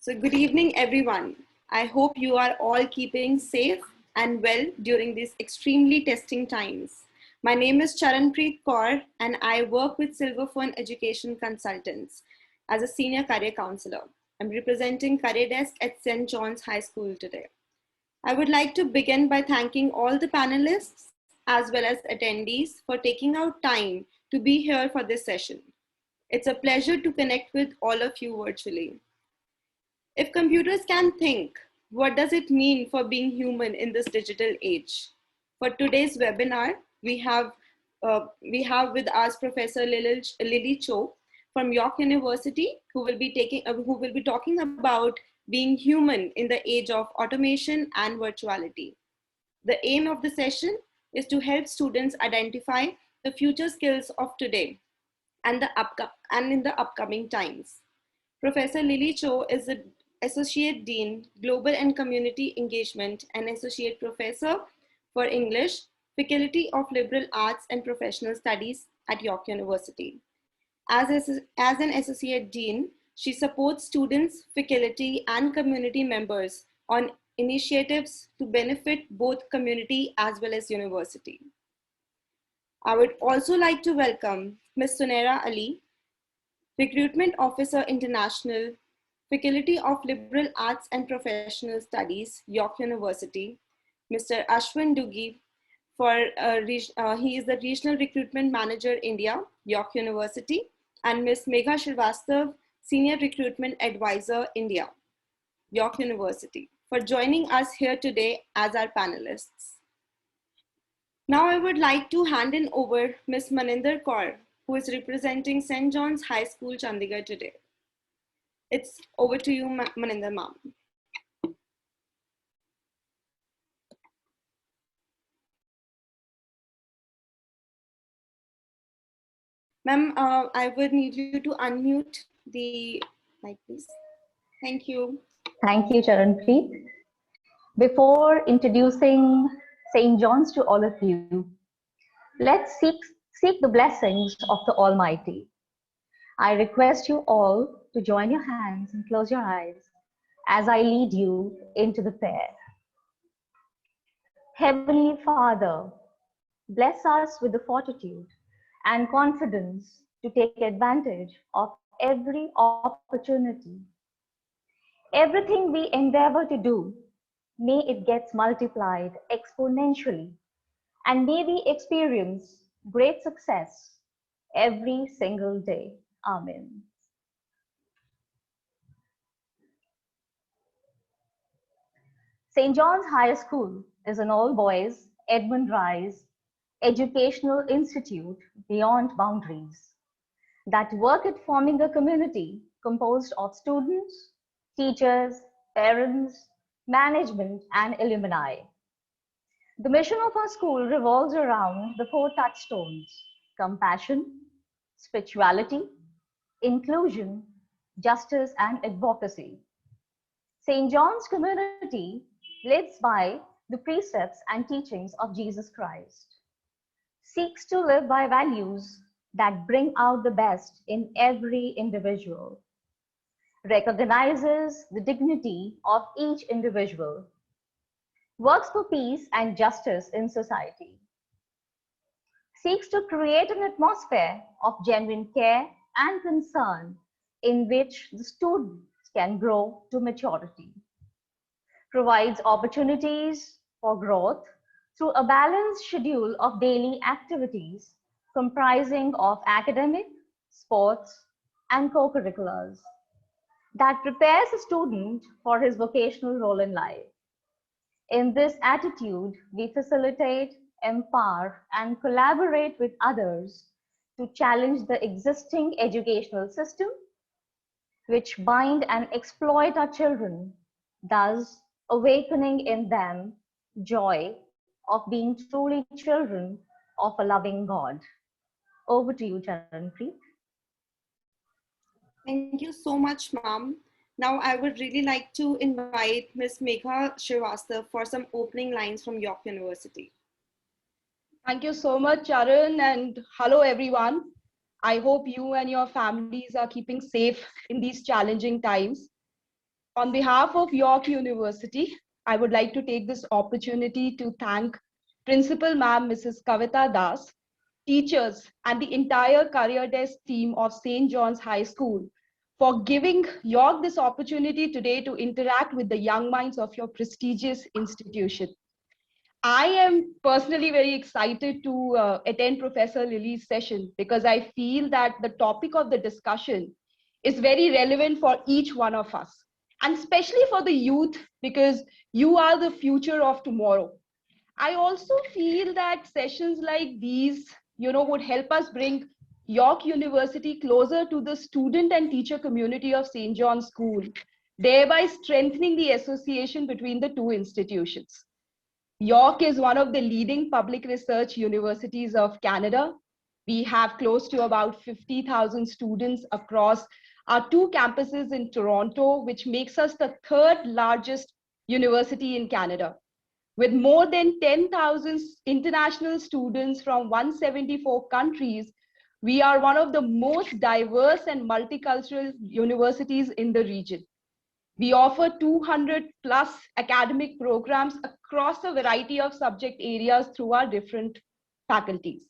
So good evening, everyone. I hope you are all keeping safe and well during these extremely testing times. My name is Charanpreet Kaur and I work with Silverfern Education Consultants as a senior career counselor. I'm representing Career Desk at St. John's High School today. I would like to begin by thanking all the panelists as well as attendees for taking out time to be here for this session. It's a pleasure to connect with all of you virtually. If computers can think, what does it mean for being human in this digital age? For today's webinar, we have with us Professor Lily Cho from York University, who will be talking about being human in the age of automation and virtuality. The aim of the session is to help students identify the future skills of today and in the upcoming times. Professor Lily Cho is the Associate Dean, Global and Community Engagement, and Associate Professor for English, Faculty of Liberal Arts and Professional Studies at York University. As an Associate Dean, she supports students, faculty, and community members on initiatives to benefit both community as well as university. I would also like to welcome Ms. Sunaira Ali, Recruitment Officer International, Faculty of Liberal Arts and Professional Studies, York University, Mr. Ashwin Duggi, he is the Regional Recruitment Manager, India, York University, and Ms. Megha Srivastav, Senior Recruitment Advisor, India, York University, for joining us here today as our panelists. Now I would like to hand in over Ms. Maninder Kaur, who is representing St. John's High School, Chandigarh today. It's over to you, Maninder ma'am. Ma'am, I would need you to unmute the mic, please. Thank you. Thank you, Charanpreet. Before introducing St. John's to all of you, let's seek the blessings of the Almighty. I request you all to join your hands and close your eyes as I lead you into the prayer. Heavenly Father, bless us with the fortitude and confidence to take advantage of every opportunity. Everything we endeavor to do, may it gets multiplied exponentially, and may we experience great success every single day. Amen. St. John's High School is an all-boys Edmund Rice educational institute beyond boundaries that work at forming a community composed of students, teachers, parents, management, and alumni. The mission of our school revolves around the 4 touchstones: compassion, spirituality, inclusion, justice, and advocacy. St. John's community lives by the precepts and teachings of Jesus Christ, seeks to live by values that bring out the best in every individual, recognizes the dignity of each individual, works for peace and justice in society, seeks to create an atmosphere of genuine care and concern in which the students can grow to maturity, provides opportunities for growth through a balanced schedule of daily activities comprising of academic, sports, and co-curriculars that prepares a student for his vocational role in life. In this attitude, we facilitate, empower, and collaborate with others to challenge the existing educational system, which bind and exploit our children, thus awakening in them joy of being truly children of a loving God. Over to you, Charanpreet. Thank you so much, ma'am. Now I would really like to invite Ms. Megha Srivastav for some opening lines from York University. Thank you so much, Charan, and hello everyone. I hope you and your families are keeping safe in these challenging times. On behalf of York University, I would like to take this opportunity to thank Principal Ma'am Mrs. Kavita Das, teachers, and the entire career desk team of St. John's High School for giving York this opportunity today to interact with the young minds of your prestigious institution. I am personally very excited to attend Professor Lily's session because I feel that the topic of the discussion is very relevant for each one of us, and especially for the youth because you are the future of tomorrow. I also feel that sessions like these, would help us bring York University closer to the student and teacher community of St. John's School, thereby strengthening the association between the two institutions. York is one of the leading public research universities of Canada. We have close to about 50,000 students across our two campuses in Toronto, which makes us the third largest university in Canada. With more than 10,000 international students from 174 countries, we are one of the most diverse and multicultural universities in the region. We offer 200 plus academic programs across a variety of subject areas through our different faculties.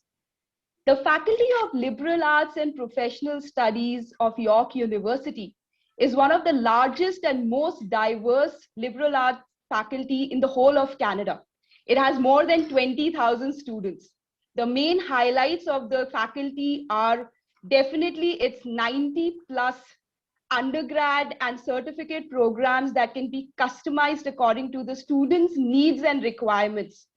The Faculty of Liberal Arts and Professional Studies of York University is one of the largest and most diverse liberal arts faculty in the whole of Canada. It has more than 20,000 students. The main highlights of the faculty are definitely its 90 plus undergrad and certificate programs that can be customized according to the students' needs and requirements.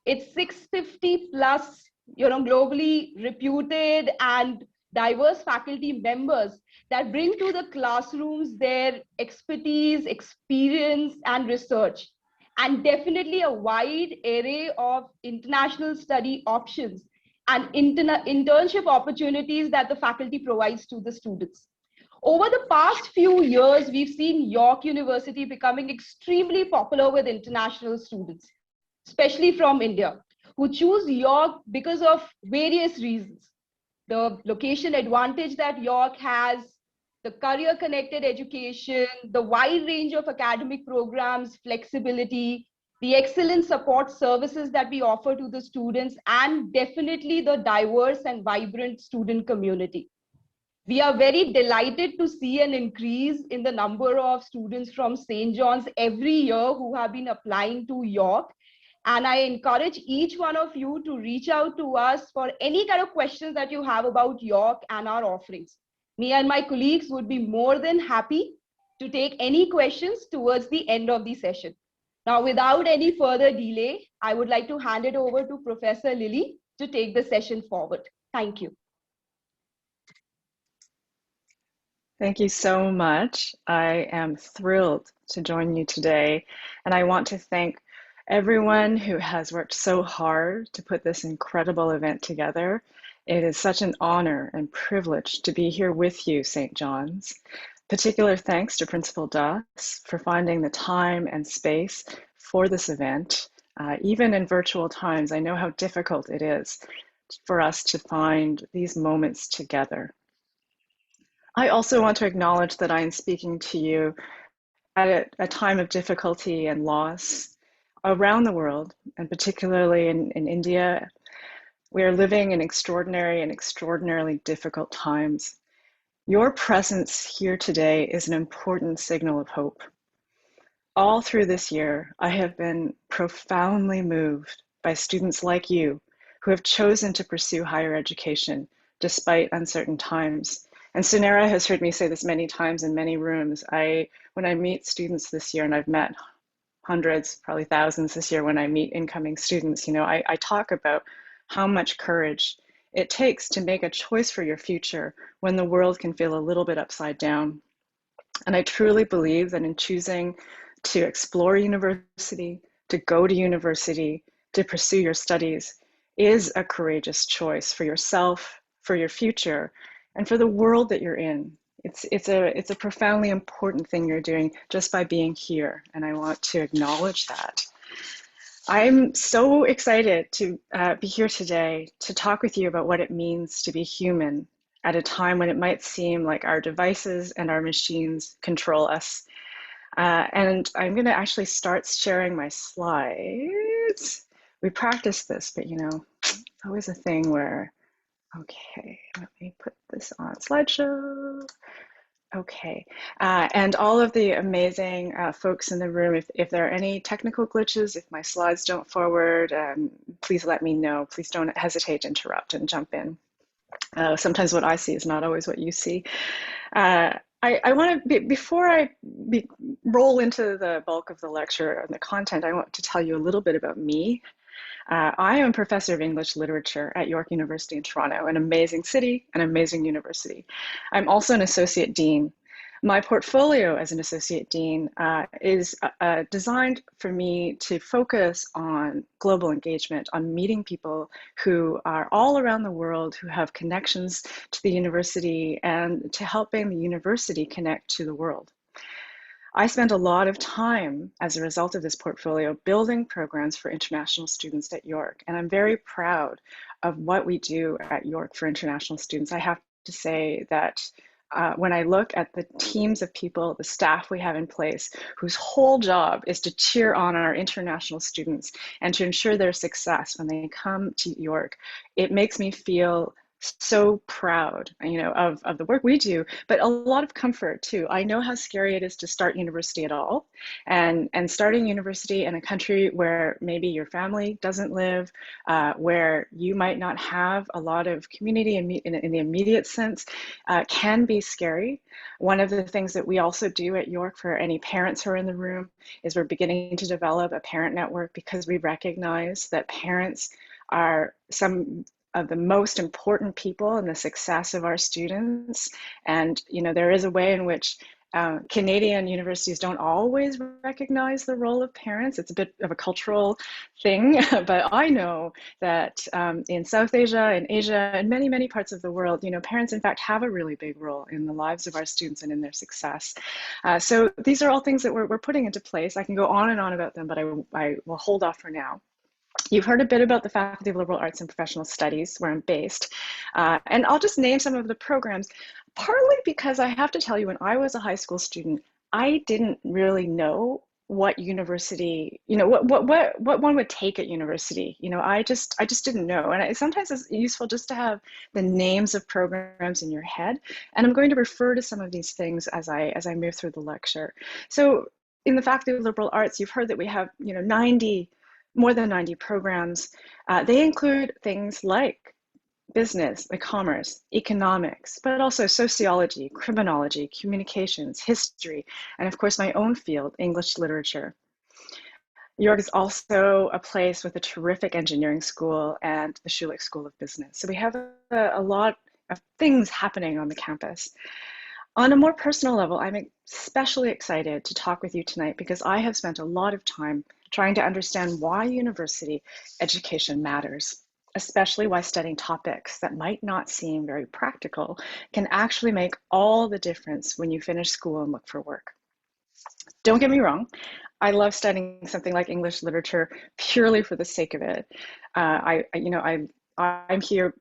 It's 650 plus, globally reputed and diverse faculty members that bring to the classrooms their expertise, experience, and research, and definitely a wide array of international study options and internship opportunities that the faculty provides to the students. Over the past few years, we've seen York University becoming extremely popular with international students, especially from India, who choose York because of various reasons. The location advantage that York has, the career connected education, the wide range of academic programs, flexibility, the excellent support services that we offer to the students, and definitely the diverse and vibrant student community. We are very delighted to see an increase in the number of students from St. John's every year who have been applying to York. And I encourage each one of you to reach out to us for any kind of questions that you have about York and our offerings. Me and my colleagues would be more than happy to take any questions towards the end of the session. Now, without any further delay, I would like to hand it over to Professor Lily to take the session forward. Thank you. Thank you so much. I am thrilled to join you today, and I want to thank everyone who has worked so hard to put this incredible event together. It is such an honor and privilege to be here with you, St. John's. Particular thanks to Principal Das for finding the time and space for this event. Even in virtual times, I know how difficult it is for us to find these moments together. I also want to acknowledge that I am speaking to you at a time of difficulty and loss around the world, and particularly in India. We are living in extraordinary and extraordinarily difficult times. Your presence here today is an important signal of hope. All through this year, I have been profoundly moved by students like you who have chosen to pursue higher education despite uncertain times. And Sunera has heard me say this many times in many rooms. When I meet students this year, and I've met hundreds, probably thousands this year when I meet incoming students, I talk about how much courage it takes to make a choice for your future when the world can feel a little bit upside down. And I truly believe that in choosing to explore university, to go to university, to pursue your studies is a courageous choice for yourself, for your future, and for the world that you're in. It's a profoundly important thing you're doing just by being here, and I want to acknowledge that. I'm so excited to be here today to talk with you about what it means to be human at a time when it might seem like our devices and our machines control us. And I'm going to actually start sharing my slides. We practiced this, but you know, it's always a thing where, okay, let me put this on slideshow. Okay, and all of the amazing folks in the room, if there are any technical glitches, if my slides don't forward, please let me know. Please don't hesitate to interrupt and jump in. Sometimes what I see is not always what you see. I want to, before I roll into the bulk of the lecture and the content, I want to tell you a little bit about me. I am a professor of English literature at York University in Toronto, an amazing city, an amazing university. I'm also an associate dean. My portfolio as an associate dean is designed for me to focus on global engagement, on meeting people who are all around the world, who have connections to the university, and to helping the university connect to the world. I spent a lot of time as a result of this portfolio building programs for international students at York, and I'm very proud of what we do at York for international students. I have to say that when I look at the teams of people, the staff we have in place, whose whole job is to cheer on our international students and to ensure their success when they come to York, it makes me feel so proud, you know, of the work we do, but a lot of comfort too. I know how scary it is to start university at all, and starting university in a country where maybe your family doesn't live, where you might not have a lot of community in the immediate sense, can be scary. One of the things that we also do at York for any parents who are in the room is we're beginning to develop a parent network, because we recognize that parents are some of the most important people in the success of our students. And you know, there is a way in which Canadian universities don't always recognize the role of parents. It's a bit of a cultural thing, but I know that in South Asia, in Asia, and many, many parts of the world, you know, parents in fact have a really big role in the lives of our students and in their success. So these are all things that we're putting into place. I can go on and on about them, but I will hold off for now. You've heard a bit about the Faculty of Liberal Arts and Professional Studies, where I'm based. And I'll just name some of the programs, partly because I have to tell you, when I was a high school student, I didn't really know what university, you know, what one would take at university. You know, I just didn't know. And sometimes it's useful just to have the names of programs in your head. And I'm going to refer to some of these things as I move through the lecture. So in the Faculty of Liberal Arts, you've heard that we have, you know, more than 90 programs. They include things like business, commerce, economics, but also sociology, criminology, communications, history, and of course my own field, English literature. York is also a place with a terrific engineering school and the Schulich School of Business. So we have a lot of things happening on the campus. On a more personal level, I'm especially excited to talk with you tonight because I have spent a lot of time trying to understand why university education matters, especially why studying topics that might not seem very practical can actually make all the difference when you finish school and look for work. Don't get me wrong, I love studying something like English literature purely for the sake of it. I'm here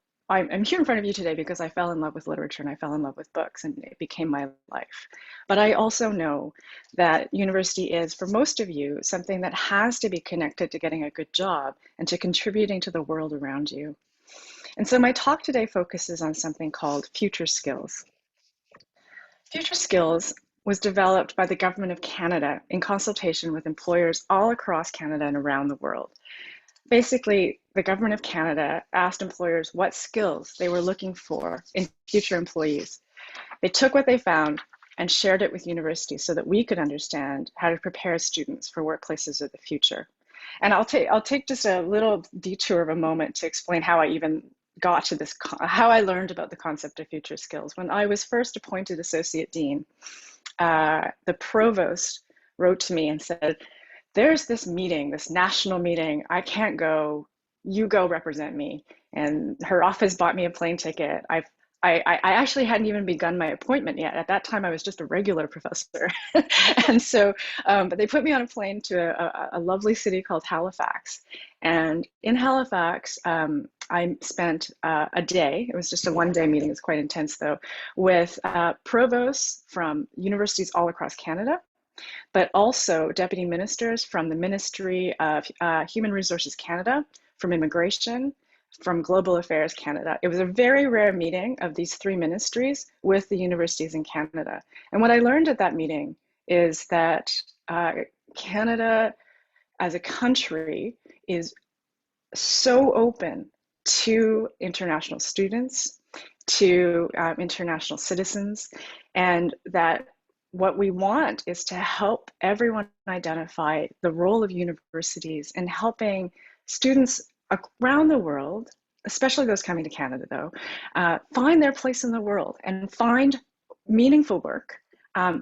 in front of you today because I fell in love with literature and I fell in love with books, and it became my life. But I also know that university is, for most of you, something that has to be connected to getting a good job and to contributing to the world around you. And so my talk today focuses on something called Future Skills. Future Skills was developed by the Government of Canada in consultation with employers all across Canada and around the world. Basically, the Government of Canada asked employers what skills they were looking for in future employees. They took what they found and shared it with universities so that we could understand how to prepare students for workplaces of the future. And I'll take just a little detour of a moment to explain how I even got to this, how I learned about the concept of future skills. When I was first appointed Associate Dean, the provost wrote to me and said, there's this meeting, this national meeting, I can't go, you go represent me. And her office bought me a plane ticket. I actually hadn't even begun my appointment yet. At that time, I was just a regular professor. And so, but they put me on a plane to a lovely city called Halifax. And in Halifax, I spent a day, it was just a one-day meeting, it's quite intense though, with provosts from universities all across Canada, but also deputy ministers from the Ministry of Human Resources Canada, from Immigration, from Global Affairs Canada. It was a very rare meeting of these three ministries with the universities in Canada. And what I learned at that meeting is that Canada as a country is so open to international students, to international citizens, and that what we want is to help everyone identify the role of universities in helping students around the world, especially those coming to Canada though, find their place in the world and find meaningful work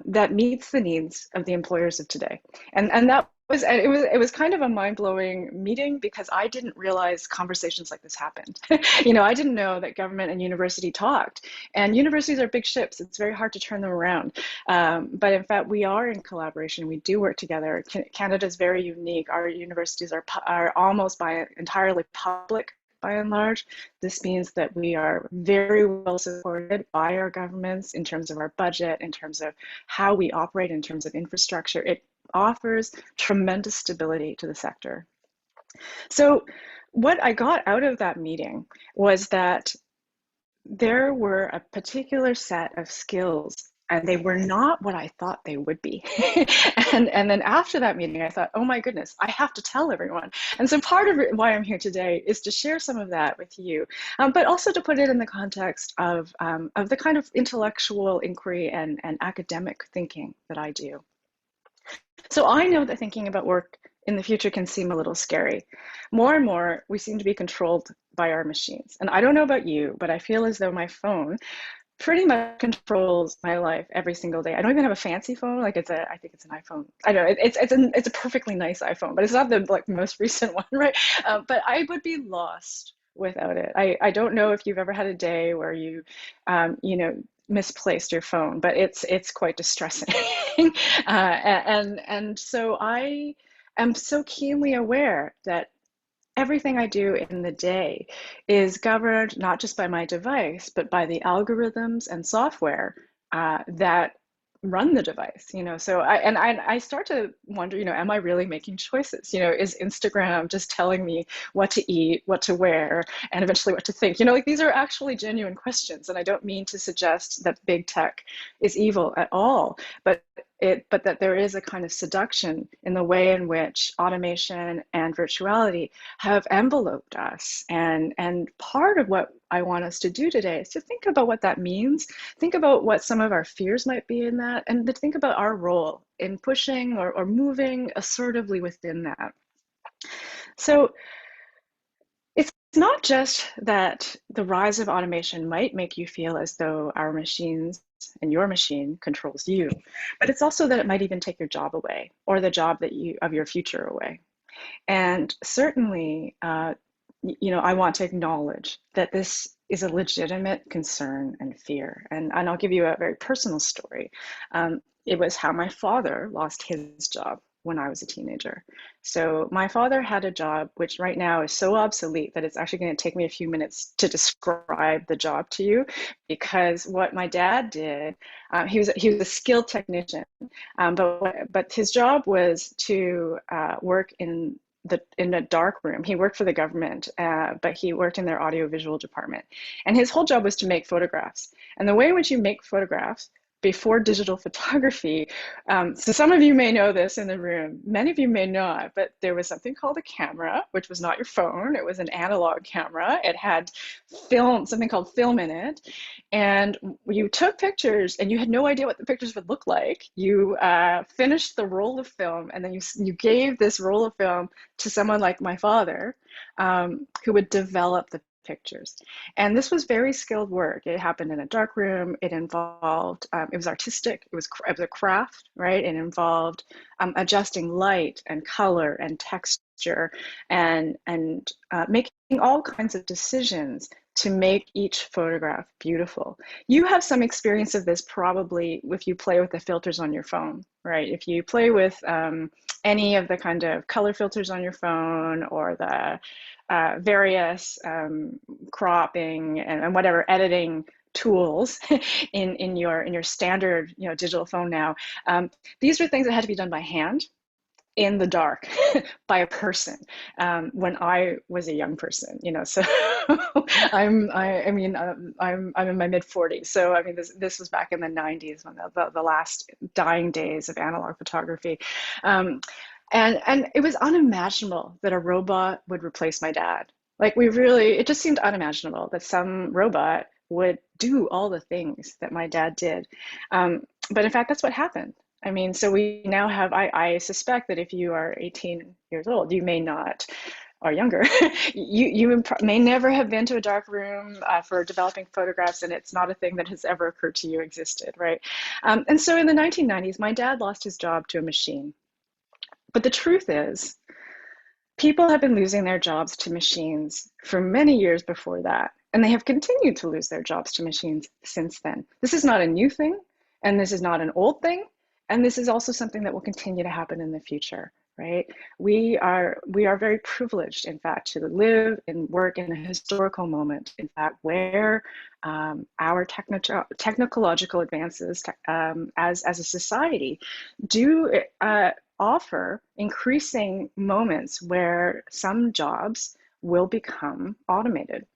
that meets the needs of the employers of today. And that was, it was kind of a mind-blowing meeting because I didn't realize conversations like this happened. You know, I didn't know that government and university talked, and universities are big ships. It's very hard to turn them around. But in fact, we are in collaboration. We do work together. Canada is very unique. Our universities are almost entirely public by and large. This means that we are very well supported by our governments in terms of our budget, in terms of how we operate, in terms of infrastructure. It offers tremendous stability to the sector. So what I got out of that meeting was that there were a particular set of skills and they were not what I thought they would be. and then after that meeting, I thought, oh my goodness, I have to tell everyone. And so part of why I'm here today is to share some of that with you, but also to put it in the context of the kind of intellectual inquiry and academic thinking that I do. So I know that thinking about work in the future can seem a little scary. More and more, we seem to be controlled by our machines. And I don't know about you, but I feel as though my phone pretty much controls my life every single day. I don't even have a fancy phone. Like I think it's an iPhone. I don't know, it's a perfectly nice iPhone, but it's not the most recent one, right? But I would be lost without it. I don't know if you've ever had a day where you, you know, misplaced your phone, but it's quite distressing. And so I am so keenly aware that everything I do in the day is governed not just by my device, but by the algorithms and software that run the device, you know. So I start to wonder, you know, am I really making choices? You know, is Instagram just telling me what to eat, what to wear, and eventually what to think? You know, like these are actually genuine questions, and I don't mean to suggest that big tech is evil at all, but that there is a kind of seduction in the way in which automation and virtuality have enveloped us. And part of what I want us to do today is to think about what that means, think about what some of our fears might be in that, and to think about our role in pushing or moving assertively within that. So it's not just that the rise of automation might make you feel as though our machines and your machine controls you, but it's also that it might even take your job away or the job that of your future away. And certainly, you know, I want to acknowledge that this is a legitimate concern and fear. And I'll give you a very personal story. It was how my father lost his job when I was a teenager. So my father had a job which right now is so obsolete that it's actually going to take me a few minutes to describe the job to you, because what my dad did, he was a skilled technician, but his job was to work in a dark room. He worked for the government, but he worked in their audiovisual department. And his whole job was to make photographs. And the way in which you make photographs before digital photography, so some of you may know this in the room, many of you may not, but there was something called a camera, which was not your phone. It was an analog camera. It had film, something called film in it. And you took pictures and you had no idea what the pictures would look like. You finished the roll of film, and then you gave this roll of film to someone like my father, who would develop the pictures. And this was very skilled work. It happened in a dark room. It involved, it was artistic. It was a craft, right? It involved adjusting light and color and texture and making all kinds of decisions to make each photograph beautiful. You have some experience of this probably if you play with the filters on your phone, right? If you play with any of the kind of color filters on your phone, or the various cropping and whatever editing tools in your standard digital phone now. These are things that had to be done by hand in the dark by a person when I was a young person, so I'm in my mid 40s. So I mean, this was back in the 90s when the last dying days of analog photography. And it was unimaginable that a robot would replace my dad. Like it just seemed unimaginable that some robot would do all the things that my dad did. But in fact, that's what happened. I mean, so we now have, I suspect that if you are 18 years old, you may not, or younger, you may never have been to a dark room for developing photographs, and it's not a thing that has ever occurred to you existed, right? And so in the 1990s, my dad lost his job to a machine. But the truth is, people have been losing their jobs to machines for many years before that, and they have continued to lose their jobs to machines since then. This is not a new thing, and this is not an old thing, and this is also something that will continue to happen in the future, right? We are very privileged, in fact, to live and work in a historical moment, in fact, where our technological advances as a society do offer increasing moments where some jobs will become automated.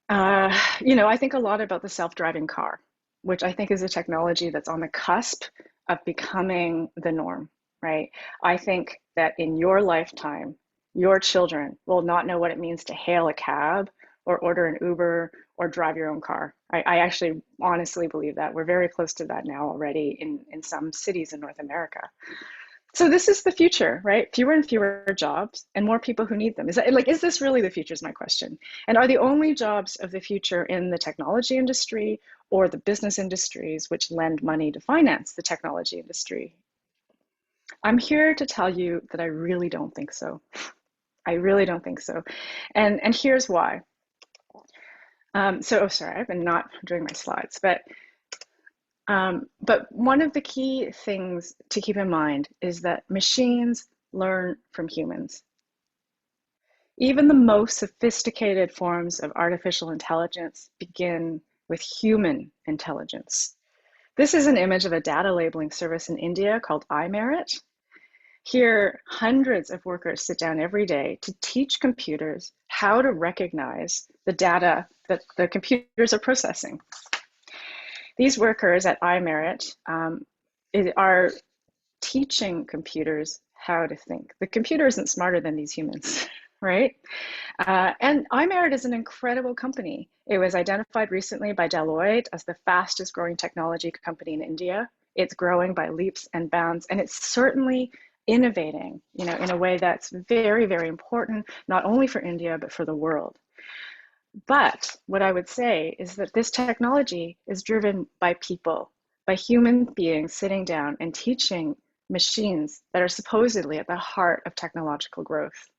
I think a lot about the self-driving car, which I think is a technology that's on the cusp of becoming the norm, right? I think that in your lifetime, your children will not know what it means to hail a cab or order an Uber or drive your own car. I actually honestly believe that. We're very close to that now already in some cities in North America. So this is the future, right? Fewer and fewer jobs and more people who need them. Is this really the future is my question. And are the only jobs of the future in the technology industry or the business industries which lend money to finance the technology industry? I'm here to tell you that I really don't think so. I really don't think so. And here's why. Sorry, I've been not doing my slides, but one of the key things to keep in mind is that machines learn from humans. Even the most sophisticated forms of artificial intelligence begin with human intelligence. This is an image of a data labeling service in India called iMerit. Here, hundreds of workers sit down every day to teach computers how to recognize the data that the computers are processing. These workers at iMerit are teaching computers how to think. The computer isn't smarter than these humans, right? And iMerit is an incredible company. It was identified recently by Deloitte as the fastest growing technology company in India. It's growing by leaps and bounds, and it's certainly innovating, in a way that's very, very important, not only for India, but for the world. But what I would say is that this technology is driven by people, by human beings sitting down and teaching machines that are supposedly at the heart of technological growth.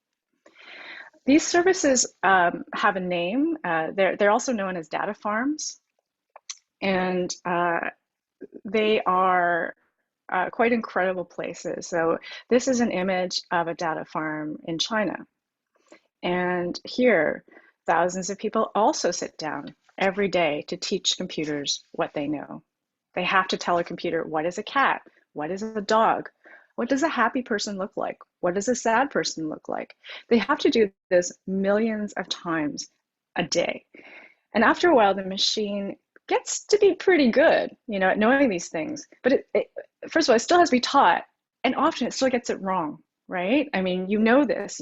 These services have a name. They're also known as data farms, and they are quite incredible places. So this is an image of a data farm in China. And here, thousands of people also sit down every day to teach computers what they know. They have to tell a computer, what is a cat? What is a dog? What does a happy person look like? What does a sad person look like? They have to do this millions of times a day. And after a while, the machine gets to be pretty good, at knowing these things. But first of all, it still has to be taught, and often it still gets it wrong, right? I mean, you know this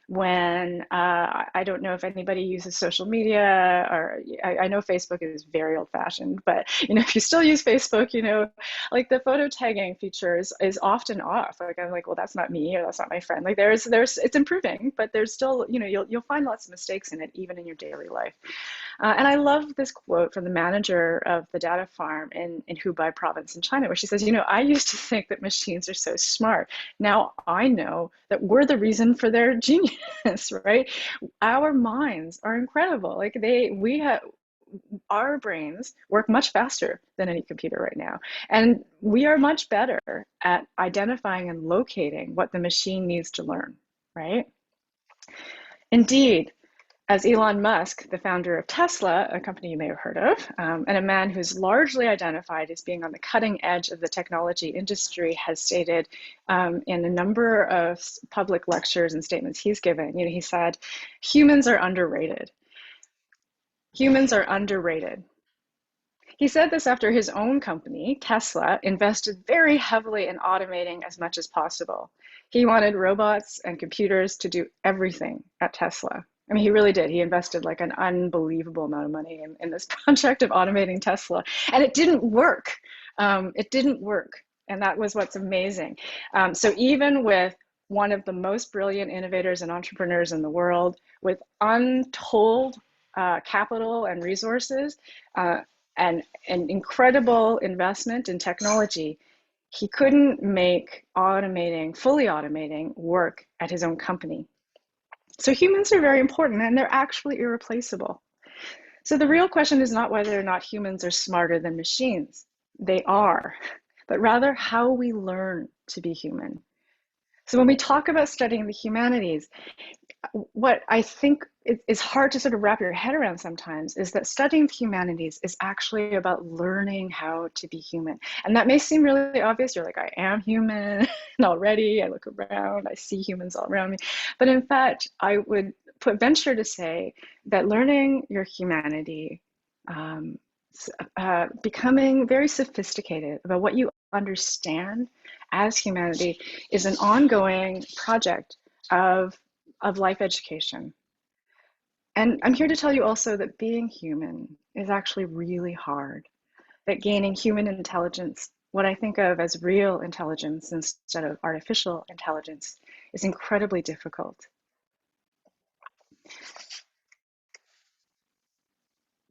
when, I don't know if anybody uses social media, or I know Facebook is very old fashioned, but if you still use Facebook, like the photo tagging feature is often off. Like I'm like, well, that's not me, or that's not my friend. Like it's improving, but there's still, you'll find lots of mistakes in it, even in your daily life. And I love this quote from the manager of the data farm in Hubei province in China, where she says, I used to think that machines are so smart. Now I know that we're the reason for their genius, right? Our minds are incredible. Like our brains work much faster than any computer right now. And we are much better at identifying and locating what the machine needs to learn, right? Indeed, as Elon Musk, the founder of Tesla, a company you may have heard of, and a man who's largely identified as being on the cutting edge of the technology industry, has stated in a number of public lectures and statements he's given, he said, humans are underrated. Humans are underrated. He said this after his own company, Tesla, invested very heavily in automating as much as possible. He wanted robots and computers to do everything at Tesla. I mean, he really did. He invested like an unbelievable amount of money in this project of automating Tesla. And it didn't work. It didn't work. And that was what's amazing. So even with one of the most brilliant innovators and entrepreneurs in the world, with untold capital and resources, and an incredible investment in technology, he couldn't make fully automating work at his own company. So humans are very important, and they're actually irreplaceable. So the real question is not whether or not humans are smarter than machines. They are, but rather how we learn to be human. So when we talk about studying the humanities, what I think is hard to sort of wrap your head around sometimes is that studying the humanities is actually about learning how to be human. And that may seem really obvious. You're like, I am human already. I look around, I see humans all around me. But in fact, I would venture to say that learning your humanity, becoming very sophisticated about what you understand as humanity, is an ongoing project of life education. And I'm here to tell you also that being human is actually really hard, that gaining human intelligence, what I think of as real intelligence instead of artificial intelligence, is incredibly difficult.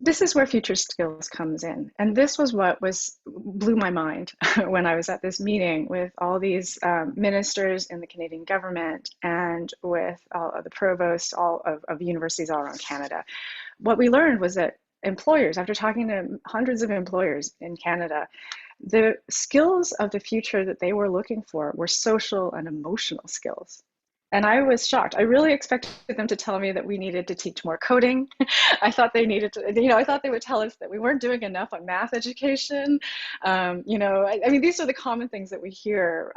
This is where future skills comes in. And this was what blew my mind when I was at this meeting with all these ministers in the Canadian government and with the provosts of universities all around Canada. What we learned was that employers, after talking to hundreds of employers in Canada, the skills of the future that they were looking for were social and emotional skills. And I was shocked. I really expected them to tell me that we needed to teach more coding. I thought they needed to, I thought they would tell us that we weren't doing enough on math education. I mean, these are the common things that we hear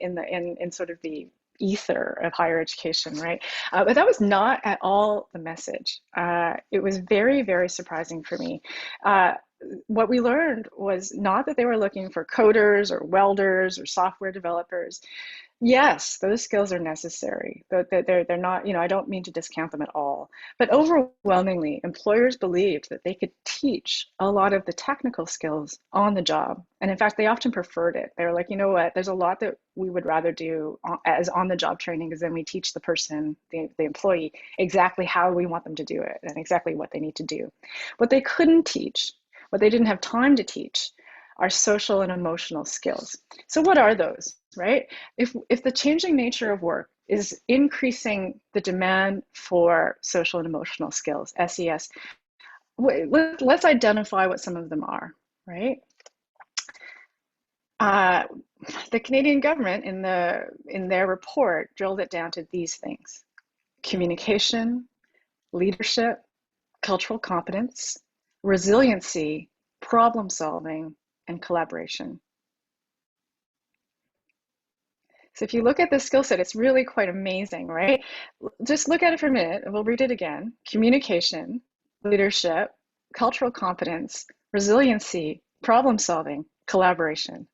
in sort of the ether of higher education, right? But that was not at all the message. It was very, very surprising for me. What we learned was not that they were looking for coders or welders or software developers. Yes, those skills are necessary, but they're not, I don't mean to discount them at all. But overwhelmingly, employers believed that they could teach a lot of the technical skills on the job. And in fact, they often preferred it. They were like, you know what, there's a lot that we would rather do as on-the-job training, because then we teach the person, the employee, exactly how we want them to do it and exactly what they need to do. What they couldn't teach, what they didn't have time to teach, are social and emotional skills. So what are those, right? If the changing nature of work is increasing the demand for social and emotional skills, SES, let's identify what some of them are, right? The Canadian government in their report drilled it down to these things: communication, leadership, cultural competence, resiliency, problem solving, and collaboration. So if you look at this skill set, it's really quite amazing, right? Just look at it for a minute, and we'll read it again. Communication, leadership, cultural competence, resiliency, problem solving, collaboration.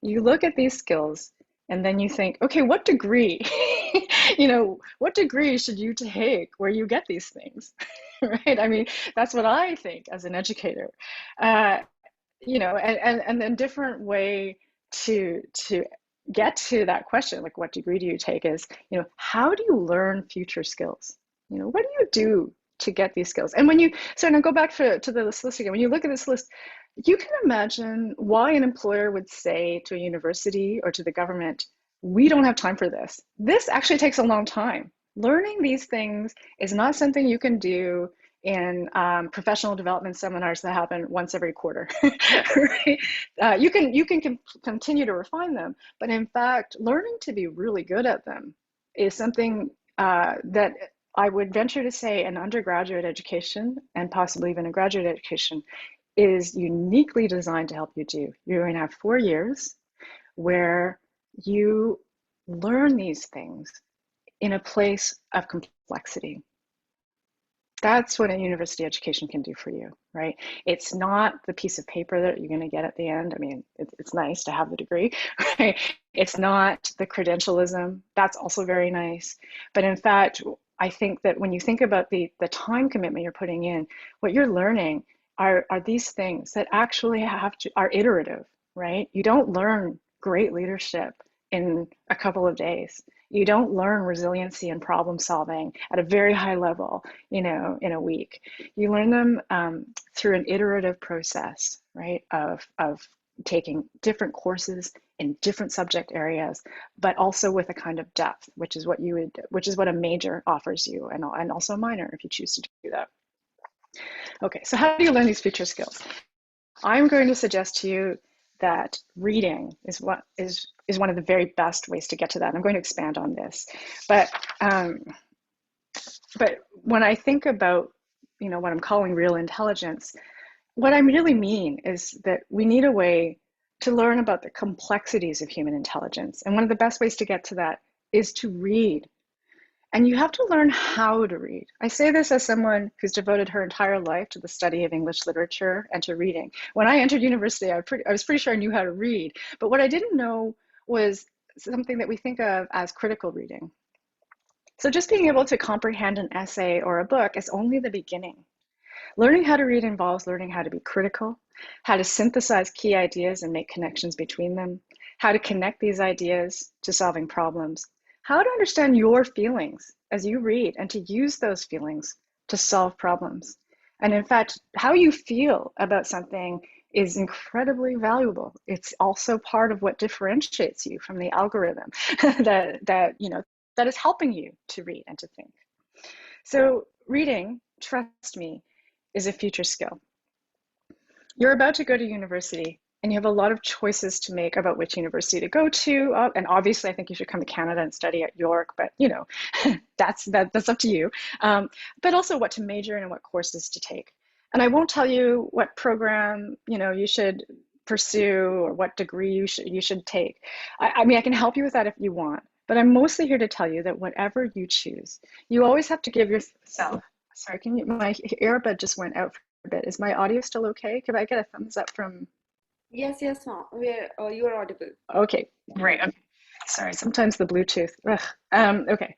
You look at these skills and then you think, okay, what degree, what degree should you take where you get these things, right? I mean, that's what I think as an educator, and then different way to get to that question, like what degree do you take, is, how do you learn future skills? What do you do to get these skills? And so now go back to this list again. When you look at this list, you can imagine why an employer would say to a university or to the government, we don't have time for this. This actually takes a long time. Learning these things is not something you can do in professional development seminars that happen once every quarter. Right? You can continue to refine them, but in fact, learning to be really good at them is something that I would venture to say an undergraduate education and possibly even a graduate education is uniquely designed to help you do. You're going to have 4 years where you learn these things in a place of complexity. That's what a university education can do for you, right? It's not the piece of paper that you're going to get at the end. I mean, it's nice to have the degree, right? It's not the credentialism. That's also very nice. But in fact, I think that when you think about the time commitment you're putting in, what you're learning are these things that actually are iterative, right? You don't learn great leadership in a couple of days. You don't learn resiliency and problem solving at a very high level, in a week. You learn them through an iterative process, right? Of taking different courses in different subject areas, but also with a kind of depth, which is what a major offers you, and also a minor if you choose to do that. Okay, so how do you learn these future skills? I'm going to suggest to you that reading is one of the very best ways to get to that. I'm going to expand on this, but when I think about what I'm calling real intelligence, what I really mean is that we need a way to learn about the complexities of human intelligence, and one of the best ways to get to that is to read. And you have to learn how to read. I say this as someone who's devoted her entire life to the study of English literature and to reading. When I entered university, I was pretty sure I knew how to read, but what I didn't know was something that we think of as critical reading. So just being able to comprehend an essay or a book is only the beginning. Learning how to read involves learning how to be critical, how to synthesize key ideas and make connections between them, how to connect these ideas to solving problems, how to understand your feelings as you read and to use those feelings to solve problems. And in fact, how you feel about something is incredibly valuable. It's also part of what differentiates you from the algorithm that is helping you to read and to think. So reading, trust me, is a future skill. You're about to go to university and you have a lot of choices to make about which university to go to. And obviously I think you should come to Canada and study at York, but that's up to you. But also what to major in and what courses to take. And I won't tell you what program you should pursue or what degree you should take. I mean, I can help you with that if you want, but I'm mostly here to tell you that whatever you choose, you always have to give yourself. Sorry, my earbud just went out for a bit. Is my audio still okay? Could I get a thumbs up from? Yes, ma'am. You are audible. Okay, great. Okay. Sorry, sometimes the Bluetooth. Okay,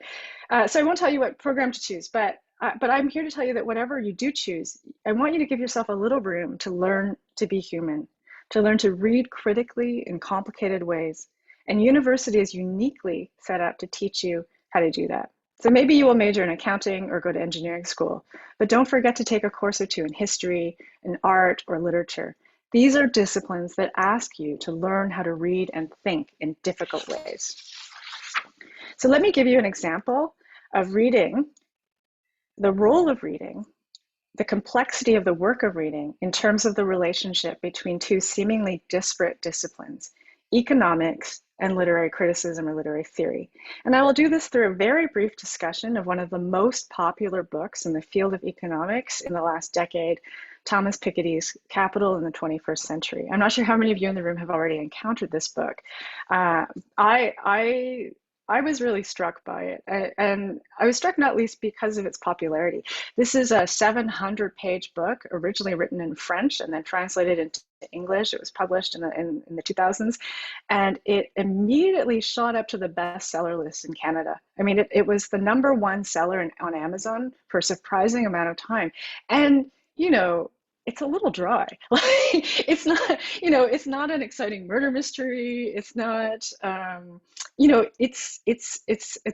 so I won't tell you what program to choose, but I'm here to tell you that whatever you do choose, I want you to give yourself a little room to learn to be human, to learn to read critically in complicated ways. And university is uniquely set up to teach you how to do that. So maybe you will major in accounting or go to engineering school, but don't forget to take a course or two in history, in art, or literature. These are disciplines that ask you to learn how to read and think in difficult ways. So let me give you an example of reading, the role of reading, the complexity of the work of reading in terms of the relationship between two seemingly disparate disciplines, economics and literary criticism or literary theory. And I will do this through a very brief discussion of one of the most popular books in the field of economics in the last decade, Thomas Piketty's Capital in the 21st Century. I'm not sure how many of you in the room have already encountered this book. I was really struck by it, and I was struck not least because of its popularity. This is a 700-page book, originally written in French and then translated into English. It was published in the 2000s, and it immediately shot up to the bestseller list in Canada. I mean, it was the #1 seller on Amazon for a surprising amount of time. And, it's a little dry. It's not, it's not an exciting murder mystery. It's not, it's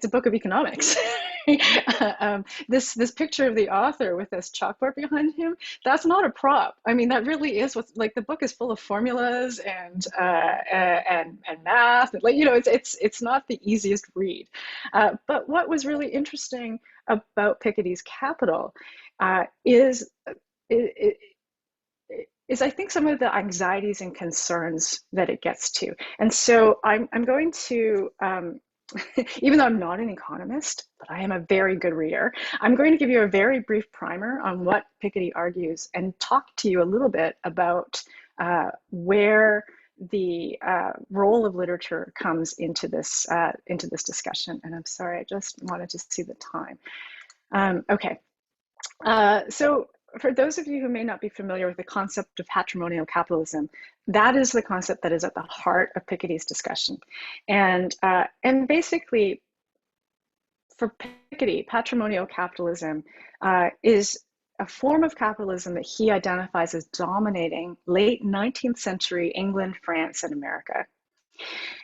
a book of economics. This picture of the author with this chalkboard behind him, that's not a prop. I mean, that really is what, like, the book is full of formulas and math. Like, it's not the easiest read. But what was really interesting about Piketty's Capital is I think some of the anxieties and concerns that it gets to. And so I'm going to even though I'm not an economist, but I am a very good reader, I'm going to give you a very brief primer on what Piketty argues and talk to you a little bit about where the role of literature comes into this discussion. And I'm sorry, I just wanted to see the time. Okay, so for those of you who may not be familiar with the concept of patrimonial capitalism, that is the concept that is at the heart of Piketty's discussion. And basically, for Piketty, patrimonial capitalism is a form of capitalism that he identifies as dominating late 19th century England, France, and America.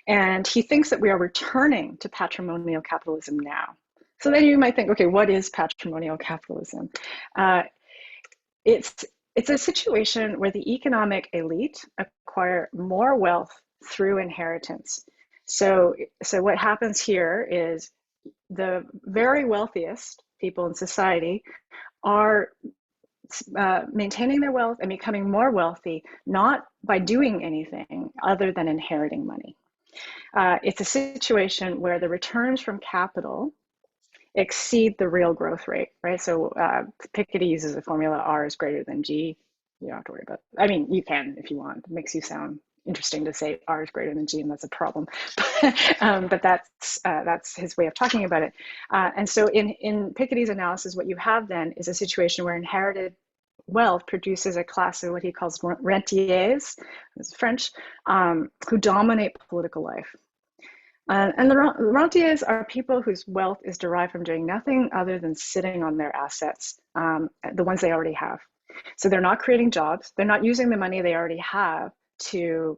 And he thinks that we are returning to patrimonial capitalism now. So then you might think, okay, what is patrimonial capitalism? It's a situation where the economic elite acquire more wealth through inheritance. So what happens here is the very wealthiest people in society are maintaining their wealth and becoming more wealthy, not by doing anything other than inheriting money. It's a situation where the returns from capital exceed the real growth rate, right? So Piketty uses a formula: R is greater than G. You don't have to worry about it. I mean, you can if you want. It makes you sound interesting to say R is greater than G, and that's a problem. But that's his way of talking about it. And so in Piketty's analysis, what you have then is a situation where inherited wealth produces a class of what he calls rentiers, it's French, who dominate political life. And the rentiers are people whose wealth is derived from doing nothing other than sitting on their assets, the ones they already have. So they're not creating jobs. They're not using the money they already have to,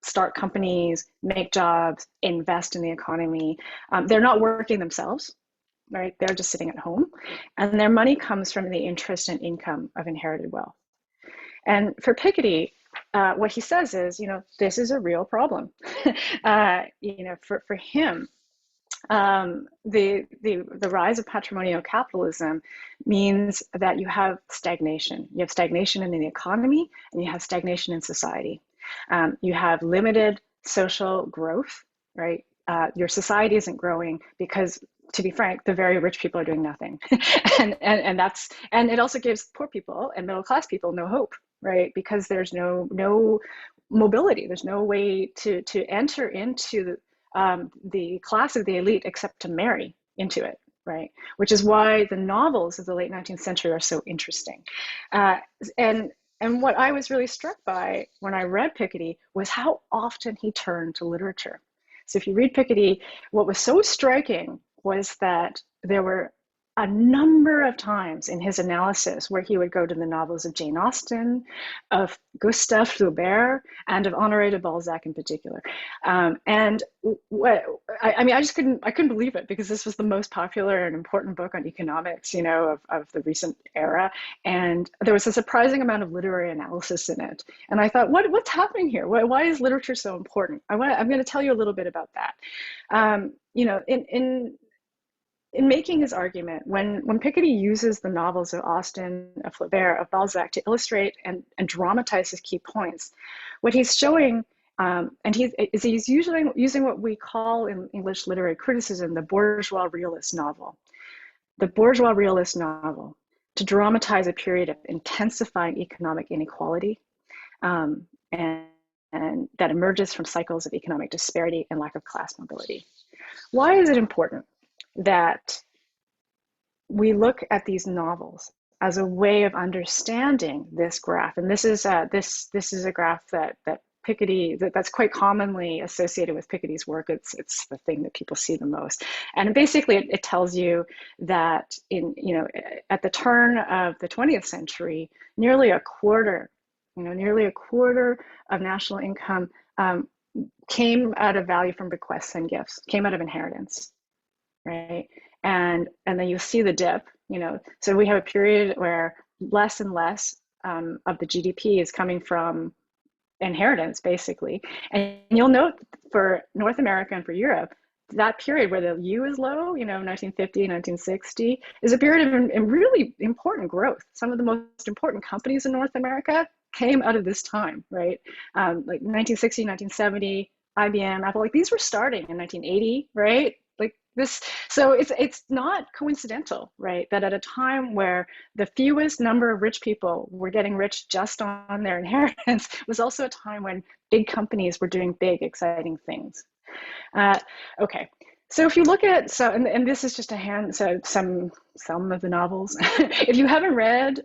start companies, make jobs, invest in the economy. They're not working themselves, right? They're just sitting at home. And their money comes from the interest and income of inherited wealth. And for Piketty, what he says is, this is a real problem. For him, the rise of patrimonial capitalism means that you have stagnation. You have stagnation in the economy, and you have stagnation in society. You have limited social growth, right? Your society isn't growing because, to be frank, the very rich people are doing nothing, and it also gives poor people and middle class people no hope, right? Because there's no mobility. There's no way to enter into the class of the elite except to marry into it, right? Which is why the novels of the late 19th century are so interesting. And what I was really struck by when I read Piketty was how often he turned to literature. So if you read Piketty, what was so striking was that there were a number of times in his analysis where he would go to the novels of Jane Austen, of Gustave Flaubert, and of Honoré de Balzac in particular. And I couldn't believe it, because this was the most popular and important book on economics, of the recent era. And there was a surprising amount of literary analysis in it. And I thought, what's happening here? Why is literature so important? I'm going to tell you a little bit about that. In making his argument, when Piketty uses the novels of Austen, of Flaubert, of Balzac to illustrate and dramatize his key points, what he's showing, and he's usually using what we call in English literary criticism the bourgeois realist novel. The bourgeois realist novel to dramatize a period of intensifying economic inequality, and that emerges from cycles of economic disparity and lack of class mobility. Why is it important that we look at these novels as a way of understanding this graph? And this is a graph that Piketty, that's quite commonly associated with Piketty's work. It's the thing that people see the most. And basically it tells you that at the turn of the 20th century, nearly a quarter of national income came out of value from bequests and gifts, came out of inheritance. Right, and then you see the dip. So we have a period where less and less of the GDP is coming from inheritance, basically. And you'll note for North America and for Europe, that period where the U is low, 1950, 1960, is a period of really important growth. Some of the most important companies in North America came out of this time, right? Like 1960, 1970. IBM, Apple, like these were starting in 1980, right? Like this, so it's not coincidental, right? That at a time where the fewest number of rich people were getting rich just on their inheritance was also a time when big companies were doing big, exciting things. Okay, so if you look at, so, and this is just a hand, so some of the novels. If you haven't read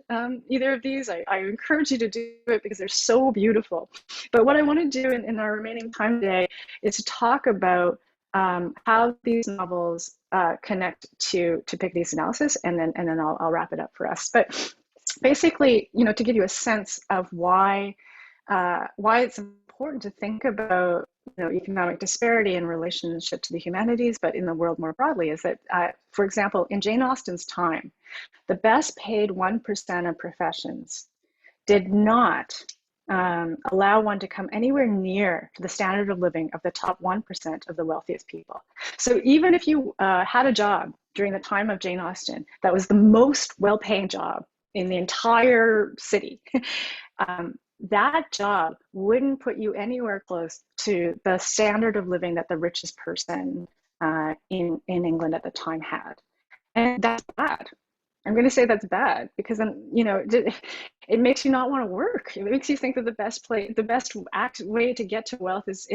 either of these, I encourage you to do it because they're so beautiful. But what I want to do in our remaining time today is to talk about how these novels connect to Piketty's analysis, and then I'll wrap it up for us. But basically, to give you a sense of why it's important to think about economic disparity in relationship to the humanities, but in the world more broadly, is that, for example, in Jane Austen's time, the best paid 1% of professions did not allow one to come anywhere near to the standard of living of the top 1% of the wealthiest people. So even if you had a job during the time of Jane Austen that was the most well-paying job in the entire city, that job wouldn't put you anywhere close to the standard of living that the richest person in England at the time had. And that's bad. I'm going to say that's bad because then, it makes you not want to work. It makes you think that the best way to get to wealth is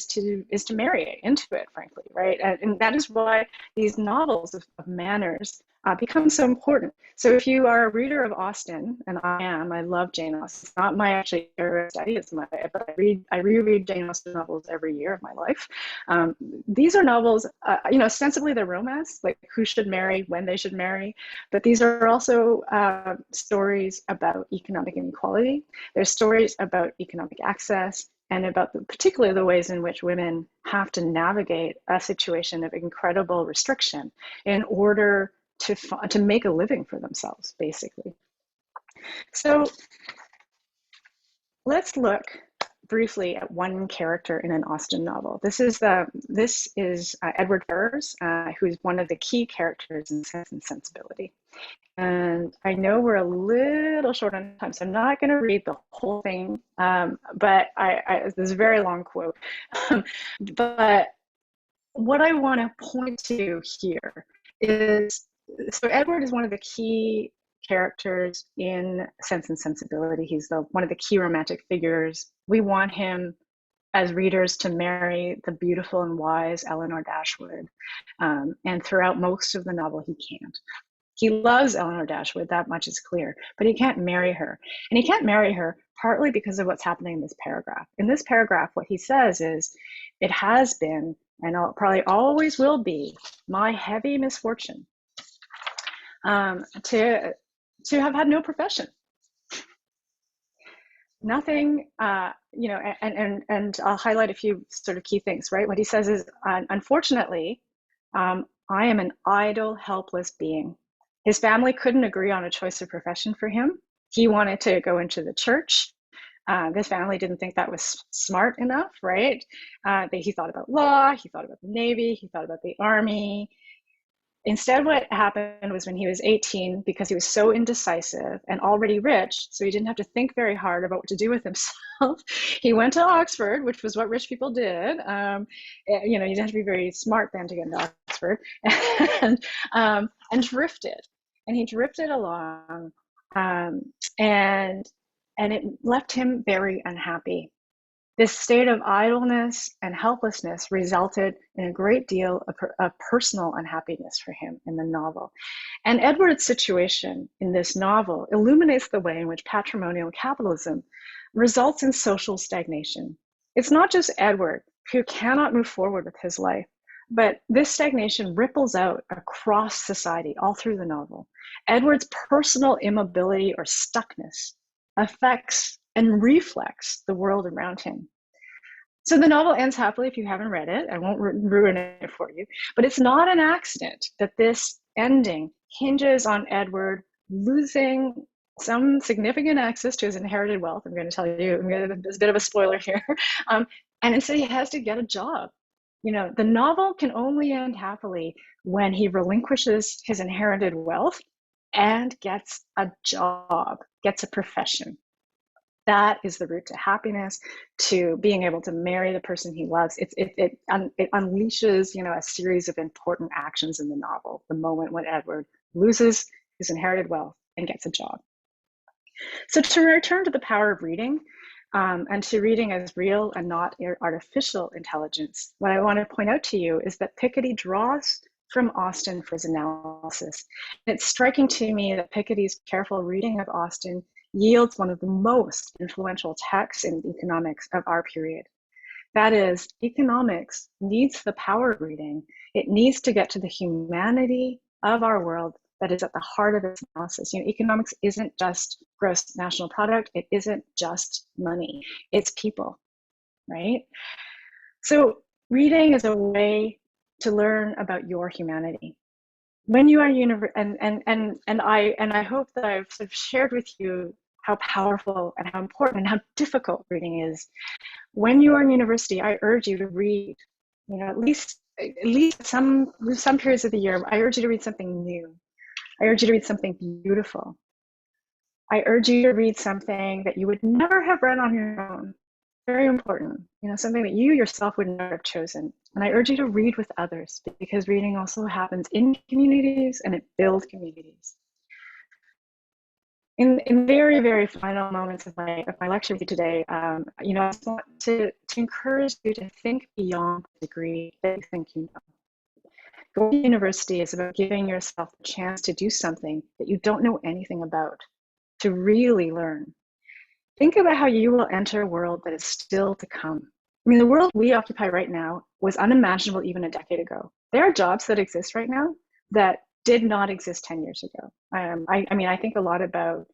to marry into it, frankly, right? And that is why these novels of manners become so important. So if you are a reader of Austen, and I love Jane Austen. It's not my actually area of study, but I reread Jane Austen novels every year of my life. These are novels, ostensibly they're romance, like who should marry, when they should marry, but these are also stories about economic inequality. There's stories about economic access and about particularly the ways in which women have to navigate a situation of incredible restriction in order to make a living for themselves, basically. So let's look briefly at one character in an Austen novel. This is Edward Ferrars, who's one of the key characters in Sense and Sensibility. And I know we're a little short on time, so I'm not going to read the whole thing, but this is a very long quote. But what I want to point to here is, so Edward is one of the key characters in Sense and Sensibility. He's one of the key romantic figures. We want him as readers to marry the beautiful and wise Eleanor Dashwood, and throughout most of the novel he can't. He loves Eleanor Dashwood, that much is clear, but he can't marry her. And he can't marry her partly because of what's happening in this paragraph. In this paragraph, what he says is, it has been, and probably always will be, my heavy misfortune to have had no profession. Nothing, and I'll highlight a few sort of key things, right? What he says is, unfortunately, I am an idle, helpless being. His family couldn't agree on a choice of profession for him. He wanted to go into the church. His family didn't think that was smart enough, right? He thought about law, he thought about the Navy, he thought about the Army. Instead, what happened was when he was 18, because he was so indecisive and already rich, so he didn't have to think very hard about what to do with himself, he went to Oxford, which was what rich people did. You didn't have to be very smart then to get into Oxford, and drifted. And he drifted along, and it left him very unhappy. This state of idleness and helplessness resulted in a great deal of personal unhappiness for him in the novel. And Edward's situation in this novel illuminates the way in which patrimonial capitalism results in social stagnation. It's not just Edward who cannot move forward with his life, but this stagnation ripples out across society all through the novel. Edward's personal immobility or stuckness affects and reflects the world around him. So the novel ends happily if you haven't read it. I won't ruin it for you, but it's not an accident that this ending hinges on Edward losing some significant access to his inherited wealth. I'm going to tell you, there's a bit of a spoiler here. And instead he has to get a job. The novel can only end happily when he relinquishes his inherited wealth and gets a job, gets a profession. That is the route to happiness, to being able to marry the person he loves. It unleashes, a series of important actions in the novel. The moment when Edward loses his inherited wealth and gets a job. So to return to the power of reading, and to reading as real and not artificial intelligence, what I want to point out to you is that Piketty draws from Austin for his analysis. It's striking to me that Piketty's careful reading of Austin yields one of the most influential texts in economics of our period. That is, economics needs the power of reading. It needs to get to the humanity of our world that is at the heart of its analysis. Economics isn't just gross national product. It isn't just money. It's people, right? So reading is a way to learn about your humanity. When you are I hope that I've sort of shared with you how powerful and how important and how difficult reading is. When you are in university, I urge you to read, at least some periods of the year. I urge you to read something new. I urge you to read something beautiful. I urge you to read something that you would never have read on your own. Very important, something that you yourself would never have chosen. And I urge you to read with others, because reading also happens in communities and it builds communities. In very, very final moments of my lecture today, I just want to encourage you to think beyond the degree that you think you know. Going to university is about giving yourself a chance to do something that you don't know anything about, to really learn. Think about how you will enter a world that is still to come. The world we occupy right now was unimaginable even a decade ago. There are jobs that exist right now that did not exist 10 years ago. I think a lot about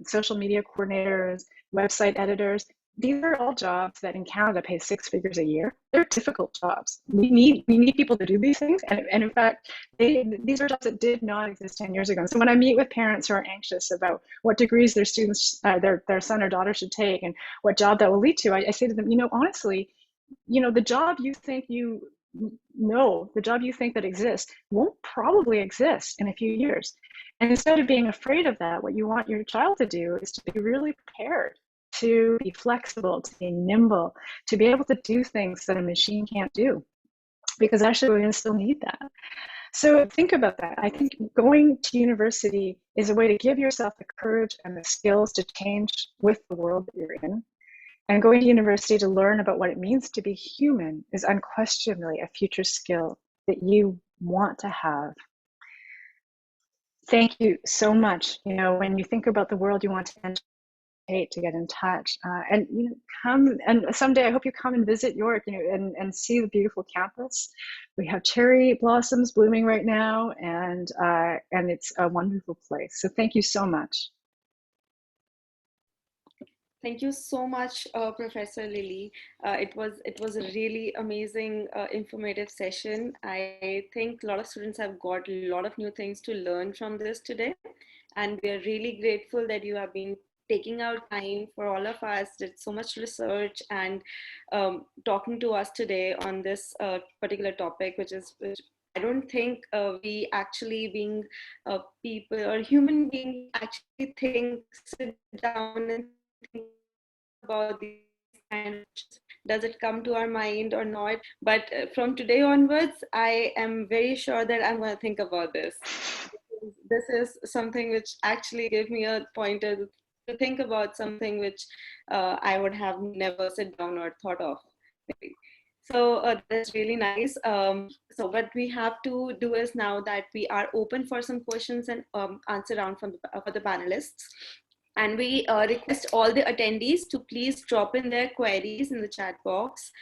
social media coordinators, website editors. These are all jobs that in Canada pay 6 figures a year. They're difficult jobs. We need people to do these things. And in fact, these are jobs that did not exist 10 years ago. So when I meet with parents who are anxious about what degrees their students, their son or daughter should take and what job that will lead to, I say to them, honestly, the job you think the job you think that exists won't probably exist in a few years. And instead of being afraid of that, what you want your child to do is to be really prepared, to be flexible, to be nimble, to be able to do things that a machine can't do, because actually we're going to still need that. So think about that. I think going to university is a way to give yourself the courage and the skills to change with the world that you're in. And going to university to learn about what it means to be human is unquestionably a future skill that you want to have. Thank you so much. When you think about the world you want to enter, to get in touch, and come, and someday I hope you come and visit York, and see the beautiful campus. We have cherry blossoms blooming right now, and it's a wonderful place. So thank you so much. Thank you so much, Professor Lily. It was a really amazing, informative session. I think a lot of students have got a lot of new things to learn from this today, and we are really grateful that you have been taking out time for all of us, did so much research, and talking to us today on this particular topic, which I don't think we actually, being people or human beings, actually sit down and think about these kind of issues. Does it come to our mind or not? But from today onwards, I am very sure that I'm going to think about this. This is something which actually gave me a pointer to think about, something which I would have never sit down or thought of. Maybe. So that's really nice. So what we have to do is, now that we are open for some questions and answer round for the panelists. And we request all the attendees to please drop in their queries in the chat box.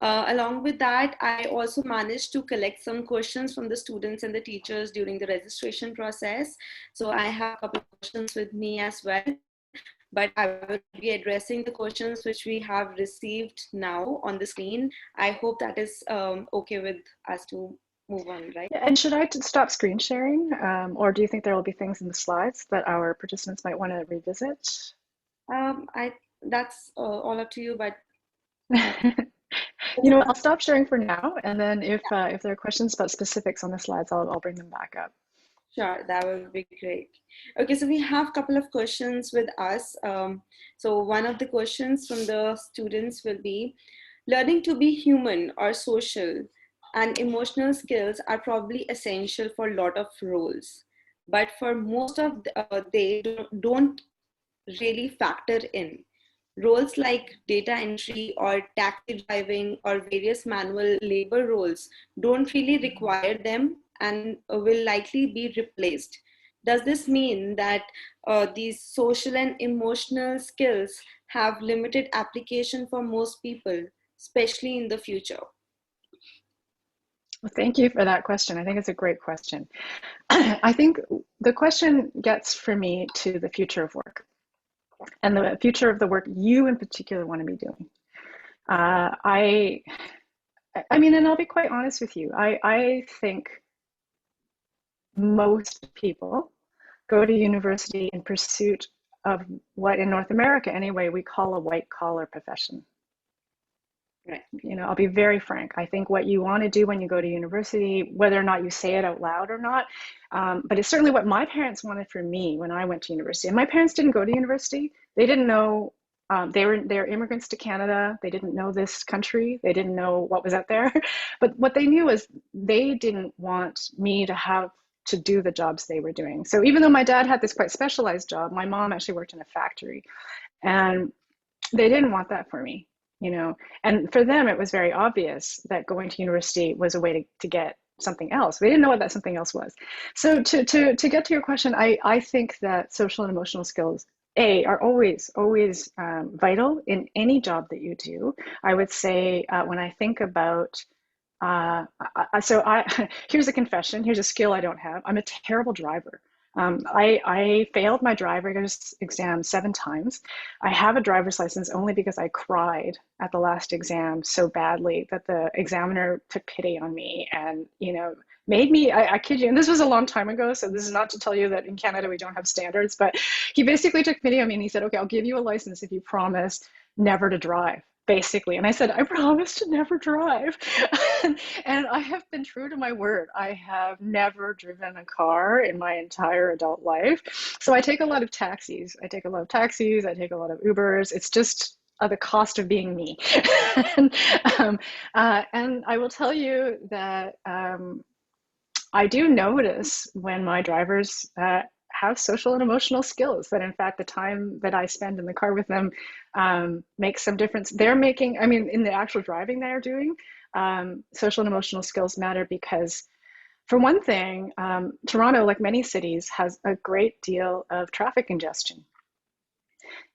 Along with that, I also managed to collect some questions from the students and the teachers during the registration process. So I have a couple of questions with me as well, but I will be addressing the questions which we have received now on the screen. I hope that is okay with us to move on, right? And should I stop screen sharing, or do you think there will be things in the slides that our participants might want to revisit? That's all up to you, but I'll stop sharing for now, and then if there are questions about specifics on the slides, I'll bring them back up. Sure, that would be great. Okay, so we have a couple of questions with us. So one of the questions from the students will be, learning to be human or social and emotional skills are probably essential for a lot of roles, but for most of they don't really factor in. Roles like data entry or taxi driving or various manual labor roles don't really require them and will likely be replaced. Does this mean that these social and emotional skills have limited application for most people, especially in the future? Well, thank you for that question. I think it's a great question. I think the question gets for me to the future of work and the future of the work you in particular want to be doing. I mean, and I'll be quite honest with you. I think most people go to university in pursuit of what in North America anyway we call a white collar profession. Right. You know, I'll be very frank. I think what you want to do when you go to university, whether or not you say it out loud or not, but it's certainly what my parents wanted for me when I went to university. And my parents didn't go to university. They didn't know. They're immigrants to Canada. They didn't know this country. They didn't know what was out there. But what they knew is they didn't want me to have to do the jobs they were doing. So even though my dad had this quite specialized job, my mom actually worked in a factory, and they didn't want that for me, you know. And for them, it was very obvious that going to university was a way to get something else. They didn't know what that something else was. So to get to your question, I think that social and emotional skills are always vital in any job that you do. I would say when I think about here's a confession. Here's a skill I don't have. I'm a terrible driver. I failed my driver's exam 7 times. I have a driver's license only because I cried at the last exam so badly that the examiner took pity on me and, you know, made me, I kid you, and this was a long time ago, so this is not to tell you that in Canada we don't have standards, but he basically took pity on me and he said, okay, I'll give you a license if you promise never to drive, basically. And I said, I promise to never drive. And I have been true to my word. I have never driven a car in my entire adult life. So I take a lot of taxis. I take a lot of Ubers. It's just the cost of being me. And I will tell you that I do notice when my drivers have social and emotional skills, that in fact the time that I spend in the car with them makes some difference. They're making, I mean, in the actual driving they're doing, social and emotional skills matter because, for one thing, Toronto, like many cities, has a great deal of traffic congestion.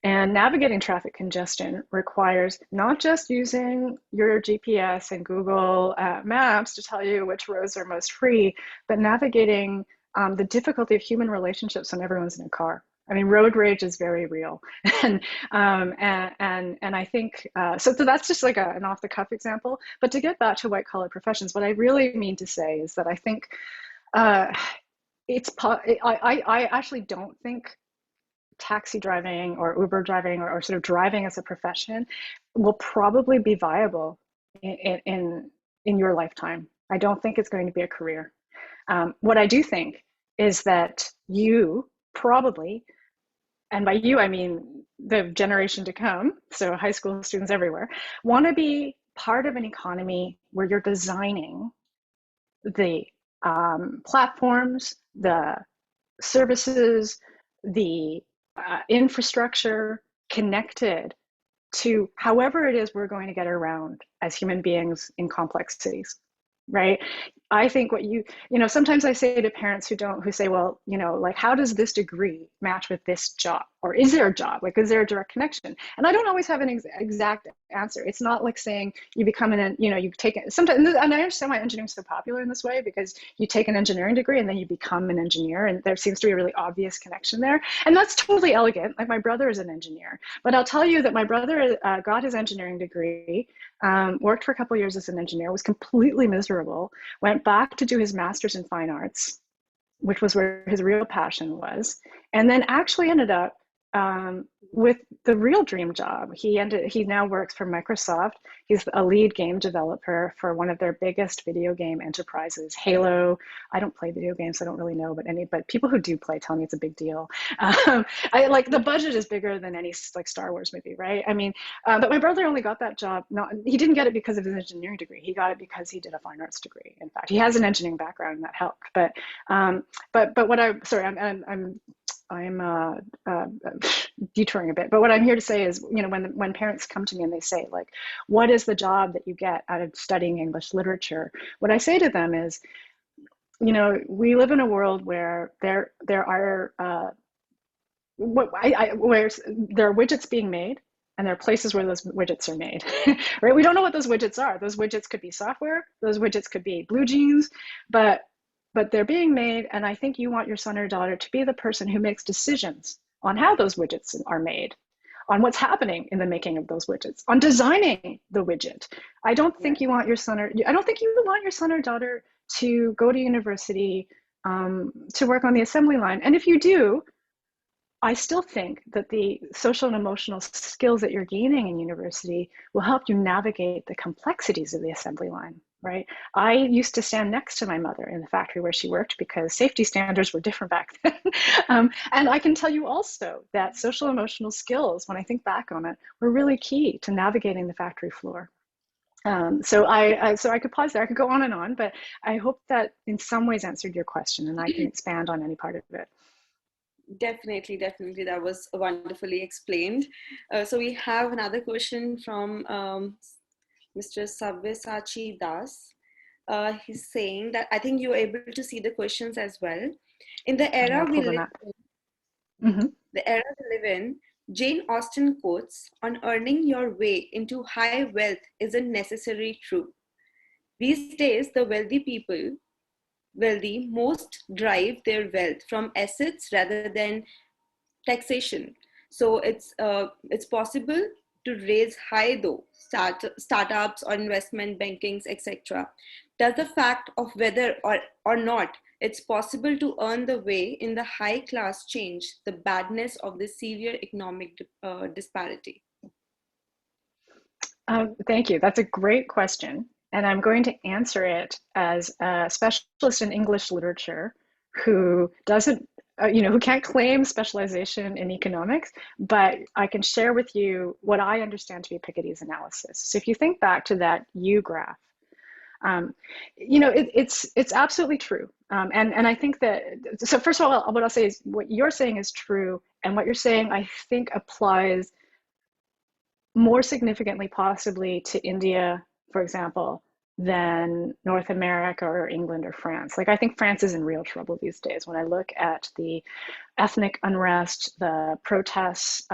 And navigating traffic congestion requires not just using your GPS and Google Maps to tell you which roads are most free, but navigating the difficulty of human relationships when everyone's in a car. I mean, road rage is very real, and I think so. That's just like an off-the-cuff example. But to get back to white-collar professions, what I really mean to say is that I think I actually don't think taxi driving or Uber driving or sort of driving as a profession will probably be viable in your lifetime. I don't think it's going to be a career. What I do think is that you probably, and by you I mean the generation to come, so high school students everywhere, want to be part of an economy where you're designing the platforms, the services, the infrastructure connected to however it is we're going to get around as human beings in complex cities, right? I think what you know, sometimes I say to parents who say, well, you know, like, how does this degree match with this job? Or is there a job? Like, is there a direct connection? And I don't always have an exact answer. It's not like saying you become you take it sometimes, and I understand why engineering is so popular in this way, because you take an engineering degree and then you become an engineer, and there seems to be a really obvious connection there. And that's totally elegant. Like, my brother is an engineer, but I'll tell you that my brother got his engineering degree, worked for a couple of years as an engineer, was completely miserable, went back to do his master's in fine arts, which was where his real passion was, and then actually ended up with the real dream job. He now works for Microsoft. He's a lead game developer for one of their biggest video game enterprises, Halo. I don't play video games, so I don't really know, but people who do play tell me it's a big deal. I like the budget is bigger than any like Star Wars movie, right? I mean, but my brother only got that job. He didn't get it because of his engineering degree. He got it because he did a fine arts degree. In fact, he has an engineering background, and that helped. But what I'm detouring a bit, but what I'm here to say is, when parents come to me and they say, like, what is the job that you get out of studying English literature? What I say to them is, we live in a world where there are where there are widgets being made, and there are places where those widgets are made, right? We don't know what those widgets are. Those widgets could be software. Those widgets could be blue jeans, but they're being made, and I think you want your son or daughter to be the person who makes decisions on how those widgets are made, on what's happening in the making of those widgets, on designing the widget. I don't think you want your son or daughter to go to university to work on the assembly line. And if you do, I still think that the social and emotional skills that you're gaining in university will help you navigate the complexities of the assembly line, right? I used to stand next to my mother in the factory where she worked because safety standards were different back then. And I can tell you also that social emotional skills, when I think back on it, were really key to navigating the factory floor. So I could pause there. I could go on, but I hope that in some ways answered your question, and I can expand on any part of it. Definitely. That was wonderfully explained. So we have another question from Mr. Sabyasachi Das. He's saying that I think you're able to see the questions as well. In the era we live in, Jane Austen quotes, "On earning your way into high wealth isn't necessarily true. These days, the wealthy most derive their wealth from assets rather than taxation. So it's possible to raise high though startups or investment bankings, etc. Does the fact of whether or not it's possible to earn the way in the high class change the badness of the severe economic disparity?" Thank you. That's a great question. And I'm going to answer it as a specialist in English literature who doesn't, who can't claim specialization in economics, but I can share with you what I understand to be Piketty's analysis. So if you think back to that U graph, it's absolutely true. And I think that, so first of all, what I'll say is what you're saying is true. And what you're saying, I think, applies more significantly possibly to India, for example, than North America or England or France. Like, I think France is in real trouble these days. When I look at the ethnic unrest, the protests,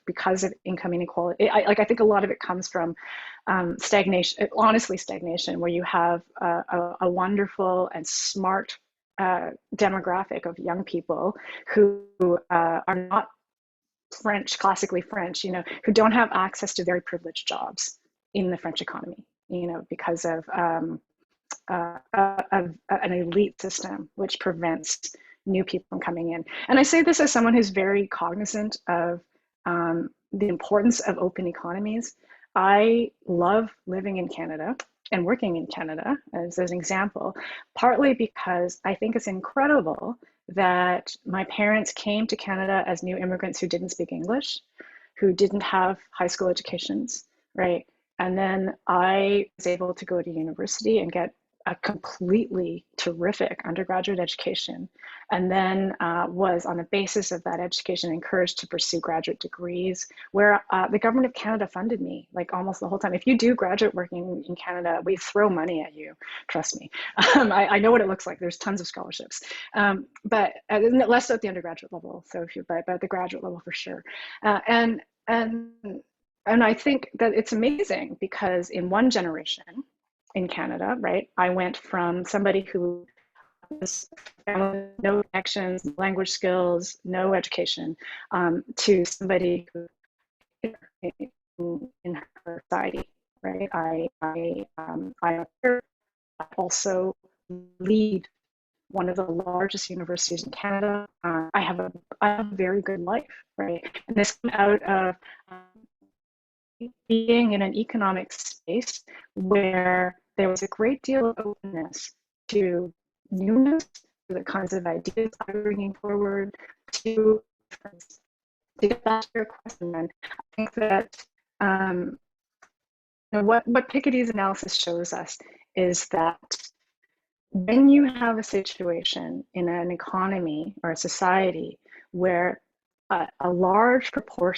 because of income inequality, I think a lot of it comes from stagnation, honestly stagnation, where you have a wonderful and smart demographic of young people who are not classically French, who don't have access to very privileged jobs in the French economy, because of an elite system which prevents new people from coming in. And I say this as someone who's very cognizant of the importance of open economies. I love living in Canada and working in Canada as an example, partly because I think it's incredible that my parents came to Canada as new immigrants who didn't speak English, who didn't have high school educations, right? And then I was able to go to university and get a completely terrific undergraduate education, and then was, on the basis of that education, encouraged to pursue graduate degrees, where the government of Canada funded me like almost the whole time. If you do graduate working in Canada, we throw money at you, trust me. I know what it looks like. There's tons of scholarships, but less at the undergraduate level. So but at the graduate level for sure. And I think that it's amazing because in one generation, in Canada, right? I went from somebody who has no connections, language skills, no education, to somebody who in her society, right? I also lead one of the largest universities in Canada. I have a very good life, right? And this came out of being in an economic space where there was a great deal of openness to newness, to the kinds of ideas I'm bringing forward, to get back to your question. And I think that what Piketty's analysis shows us is that when you have a situation in an economy or a society where a large proportion